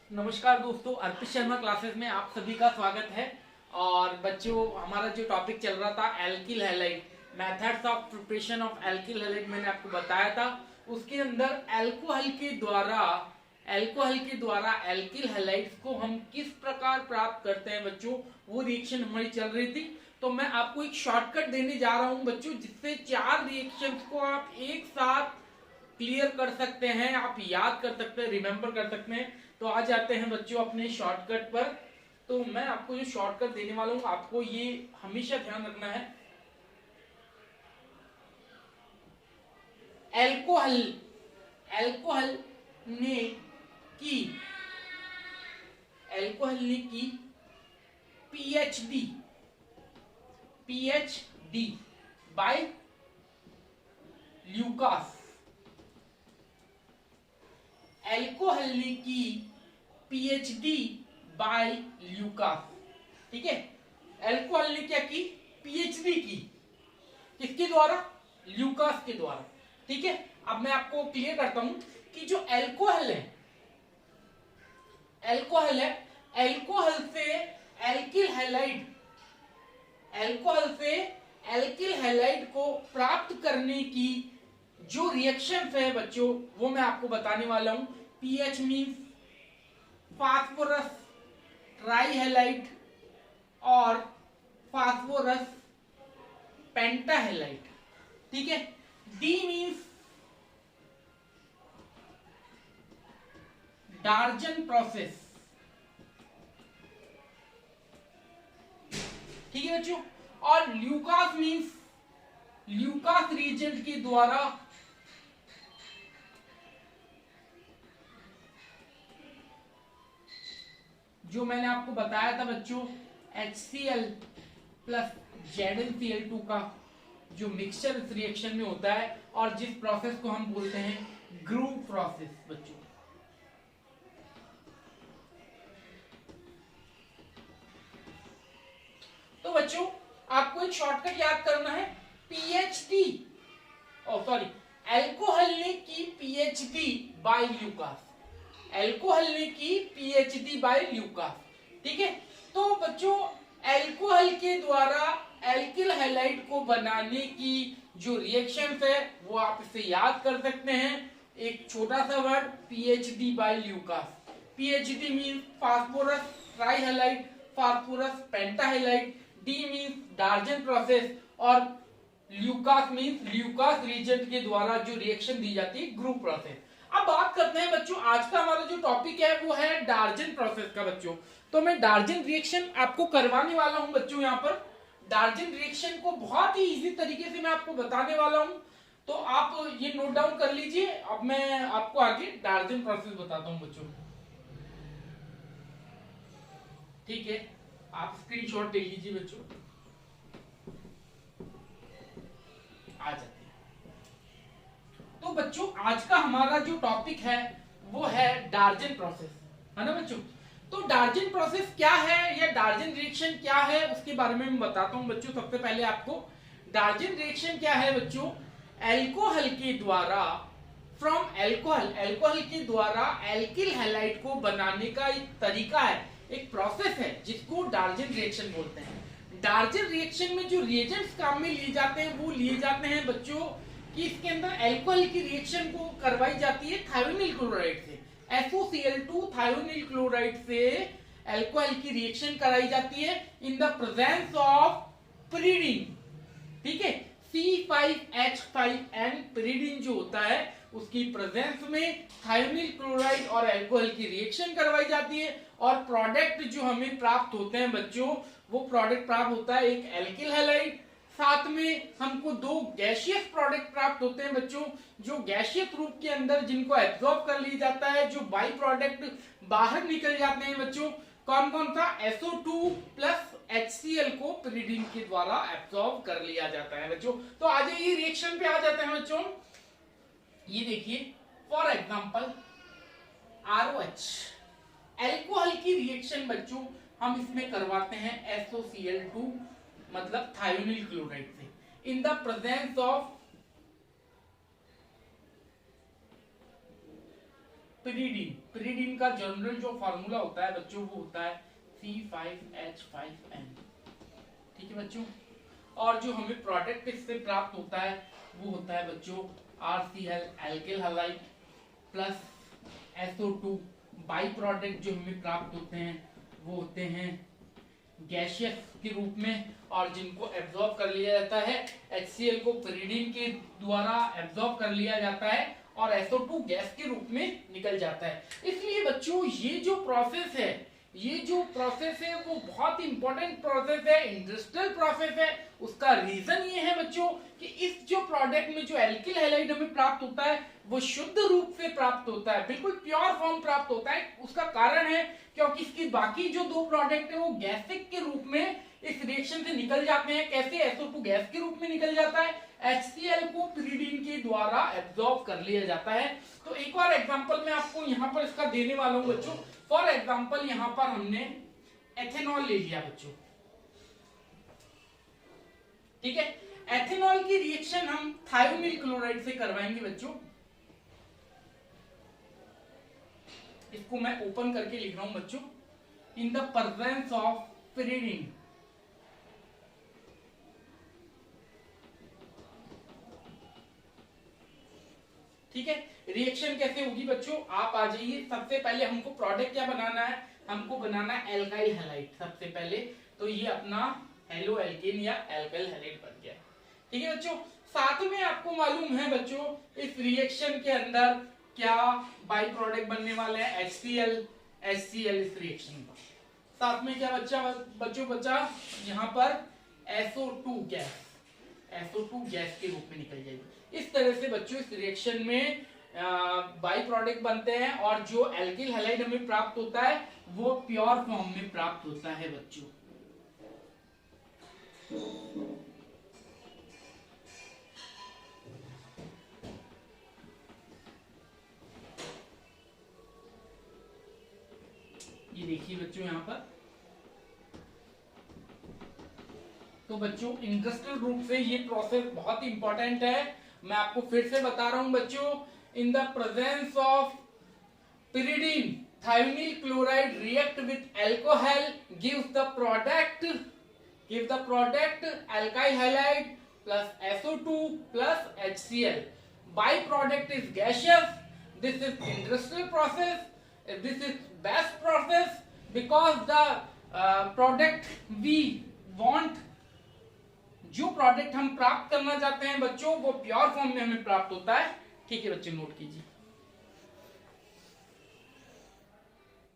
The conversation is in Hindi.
नमस्कार दोस्तों, अर्पित शर्मा क्लासेस में आप सभी का स्वागत है। और बच्चों, हमारा जो टॉपिक चल रहा था alkyl halide, methods of preparation of alkyl halide, मैंने आपको बताया था। उसके अंदर एल्कोहल के द्वारा एल्किल हैलाइड्स को हम किस प्रकार प्राप्त करते हैं बच्चों, वो रिएक्शन हमारी चल रही थी। तो मैं आपको एक शॉर्टकट देने जा रहा हूं बच्चों, जिससे 4 रिएक्शंस को आप एक साथ क्लियर कर सकते हैं, आप याद कर सकते हैं, रिमेंबर कर सकते हैं। तो आ जाते हैं बच्चों अपने शॉर्टकट पर। तो मैं आपको जो शॉर्टकट देने वाला हूं, आपको ये हमेशा ध्यान रखना है। एल्कोहल एल्कोहल ने की एल्कोहल ने की पीएचडी बाय ल्यूकास। एल्कोहल ने की पीएचडी बाय ल्यूकास। ठीक है, एल्कोहल ने क्या की, पीएचडी की। किसके द्वारा? ल्यूकास के द्वारा। ठीक है, अब मैं आपको क्लियर करता हूं कि जो एल्कोहल है एल्कोहल से एल्किल हैलाइड को प्राप्त करने की जो रिएक्शन है बच्चों, वो मैं आपको बताने वाला हूं। पीएच मीन्स फास्फोरस ट्राईहैलाइड और फास्फोरस पेंटाहैलाइड। ठीक है, डी मीन्स डार्जन प्रोसेस। ठीक है बच्चों, और ल्यूकास मीन्स ल्यूकास रिएजेंट के द्वारा जो मैंने आपको बताया था बच्चों, HCl प्लस ZnCl2 का जो मिक्सचर इस रिएक्शन में होता है, और जिस प्रोसेस को हम बोलते हैं ग्रूव प्रोसेस बच्चों। तो बच्चों, आपको एक शॉर्टकट याद करना है। पीएचडी एल्कोहल ने की पीएचडी बाय ल्यूकास। एल्कोहल ने की पीएचडी बाय ल्यूकास। ठीक है, तो बच्चों, एल्कोहल के द्वारा एल्किल हैलाइड को बनाने की जो रिएक्शन है, वो आप इसे याद कर सकते हैं। एक छोटा सा word, PhD by Lucas. PhD means phosphorus trihalide, phosphorus pentahalide, D means Darzen process, और ल्यूकास मीन्स ल्यूकास रिएजेंट के द्वारा जो रिएक्शन दी जाती है ग्रुप प्रोसेस। अब बात करते हैं बच्चों, आज का हमारा जो टॉपिक है वो है डार्जन प्रोसेस का बच्चों। तो मैं डार्जन रिएक्शन आपको करवाने वाला हूं बच्चों। यहाँ पर डार्जन रिएक्शन को बहुत ही इजी तरीके से मैं आपको बताने वाला हूं, तो आप ये नोट डाउन कर लीजिए। अब मैं आपको आगे डार्जन प्रोसेस बताता हूं बच्चों। ठीक है, आप स्क्रीनशॉट ले लीजिए बच्चों। आ जाते हैं। तो बच्चों, आज का हमारा जो टॉपिक है वो है डार्जन प्रोसेस, है ना बच्चों। तो डार्जन प्रोसेस क्या है या डार्जन रिएक्शन क्या है, उसके बारे में मैं बताता हूं बच्चों। सबसे पहले आपको डार्जन रिएक्शन क्या है बच्चों, एल्कोहल के द्वारा एल्कोहल के द्वारा एल्किल हैलाइड को बनाने का एक तरीका है, एक प्रोसेस है, जिसको डार्जन रिएक्शन बोलते हैं। डार्जन रिएक्शन में जो रिएजेंट्स काम में लिए जाते हैं वो लिए जाते हैं बच्चों कि इसके अंदर एल्कोहल की रिएक्शन को करवाई जाती है थायोनिल क्लोराइड से। SOCl2 थायोनिल क्लोराइड से एल्कोहल की रिएक्शन कराई जाती है in the presence of pyridine। ठीक है, C5H5N pyridine जो होता है, उसकी प्रेजेंस में थायोनिल क्लोराइड और अल्कोहल की रिएक्शन करवाई जाती है, और प्रोडक्ट जो हमें प्राप्त होते हैं बच्चों, वो प्रोडक्ट प्राप्त होता है एक एल्किल हैलाइड। साथ में हमको 2 गैसियस प्रोडक्ट प्राप्त होते हैं बच्चों, जो गैसियस रूप के अंदर जिनको एब्जॉर्ब कर लिया जाता है, जो बाई प्रोडक्ट बाहर निकल जाते हैं बच्चों। कौन कौन सा? SO2 प्लस HCl को pyridine के द्वारा एब्जॉर्ब कर लिया जाता है बच्चों। तो आ जाइए रिएक्शन पे आ जाते हैं बच्चों। ये देखिए, फॉर एग्जांपल ROH, एल्कोहल की रिएक्शन बच्चों हम इसमें करवाते हैं SOCl2 मतलब थायोनिल क्लोराइड से in the presence of pyridine, pyridine का जनरल जो फार्मूला होता है बच्चों वो होता है C5H5N, ठीक है बच्चों। और जो हमें प्रोडक्ट इससे प्राप्त होता है वो होता है बच्चों RCl alkyl halide plus SO2। By product जो हमें प्राप्त होते हैं वो होते हैं गैसियस के रूप में, और जिनको एब्जॉर्ब कर लिया जाता है, HCl को पिरिडीन के द्वारा एब्जॉर्ब कर लिया जाता है और SO2 गैस के रूप में निकल जाता है। इसलिए बच्चों ये जो प्रोसेस है वो बहुत इंपॉर्टेंट प्रोसेस है, इंडस्ट्रियल प्रोसेस है। उसका रीजन ये है बच्चों कि इस जो प्रोडक्ट में जो एल्किल हैलाइड हमें प्राप्त होता है वो शुद्ध रूप से प्राप्त होता है, बिल्कुल प्योर फॉर्म प्राप्त होता है। उसका कारण है क्योंकि इसकी बाकी जो दो प्रोडक्ट है वो गैसिक के रूप में इस रिएक्शन से निकल जाते हैं। कैसे? SO2 गैस के रूप में निकल जाता है, HCl को पिरिडीन के द्वारा एब्जॉर्ब कर लिया जाता है। तो एक और एग्जांपल मैं आपको यहाँ पर इसका देने वाला हूँ बच्चों। फॉर एग्जांपल यहाँ पर हमने एथेनॉल ले लिया बच्चों, ठीक है। एथेनॉल की रिएक्शन हम थायोनिल क्लोराइड से करवाएंगे बच्चों। इसको मैं ओपन करके लिख रहा हूं बच्चों, in the presence of pyridine, ठीक है। रिएक्शन कैसे होगी बच्चों, आप आ जाइए। सबसे पहले हमको प्रोडक्ट क्या बनाना है, हमको बनाना है एल्काइल हैलाइड सबसे पहले। तो ये अपना हेलो एल्केन या एल्काइल हैलाइड बन गया, ठीक है बच्चों। साथ में आपको मालूम है बच्चों इस रिएक्शन के अंदर क्या बाई प्रोडक्ट बनने वाला है, HCl इस रिएक्शन का। साथ में क्या बच्चा यहाँ पर SO2 गैस के रूप में निकल जाएगी। इस तरह से बच्चों इस रिएक्शन में बाई प्रोडक्ट बनते हैं और जो एल्किल हैलाइड हमें प्राप्त होता है वो प्योर फॉर्म में प्राप्त होता है बच्चों। ये देखिए बच्चों यहाँ पर। तो बच्चों इंडस्ट्रियल रूप से ये प्रोसेस बहुत इंपॉर्टेंट है। मैं आपको फिर से बता रहा हूं बच्चों, in the presence of pyridine, thionyl chloride react with alcohol gives the product alkyl halide plus SO2 plus HCl. Byproduct is gaseous. This is industrial process. This is best process because the product we want, जो प्रोडक्ट हम प्राप्त करना चाहते हैं बच्चों वो प्योर फॉर्म में हमें प्राप्त होता है, ठीक है बच्चे, नोट कीजिए।